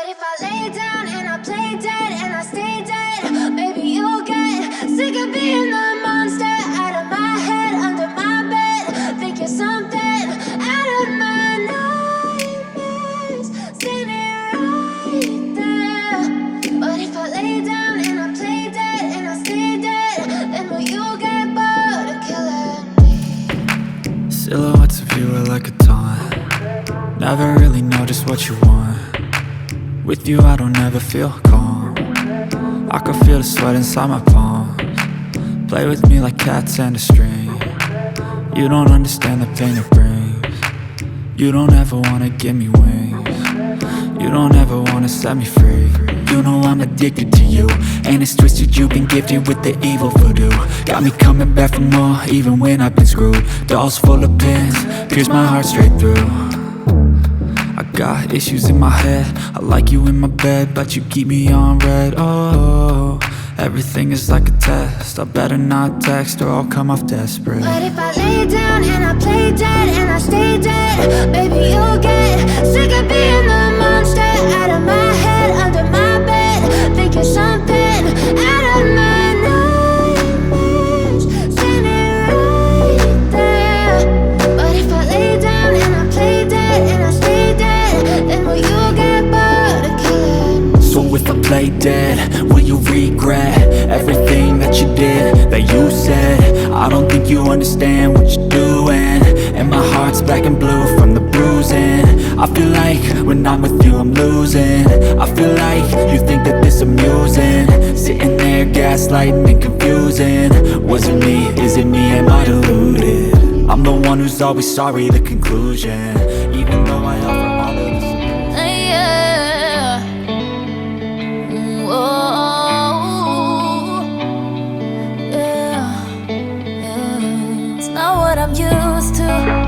But if I lay down and I play dead and I stay dead, baby, you'll get sick of being the monster out of my head, under my bed. Think you're something out of my nightmares, standing right there. But if I lay down and I play dead and I stay dead, then will you get bored of killing me? Silhouettes of you are like a taunt. Never really know just what you want. With you I don't ever feel calm. I can feel the sweat inside my palms. Play with me like cats and a string. You don't understand the pain it brings. You don't ever wanna give me wings. You don't ever wanna set me free. You know I'm addicted to you, and it's twisted, you've been gifted with the evil voodoo. Got me coming back for more, even when I've been screwed. Dolls full of pins, pierce my heart straight through. I got issues in my head, I like you in my bed, but you keep me on red. Oh, everything is like a test, I better not text or I'll come off desperate. But if I lay down and I play dead and I stay dead, baby, you'll get sick of being the monster out of my head, under my bed. Think you're something out of my nightmares, standing right there. But if I lay down and I play dead and I stay dead, then will you get bored of killing me? So if I play dead, will you regret everything that you did, that you said? I don't think you understand what you're doing, and my heart's black and blue from the bruising. I feel like when I'm with you I'm losing. I feel like you think that this amusing, sitting there gaslighting and confusing. Was it me? Is it me? Am I deluded? I'm the one who's always sorry, the conclusion, even though I offer all of the solutions. Yeah. Whoa. Yeah. Yeah. It's not what I'm used to.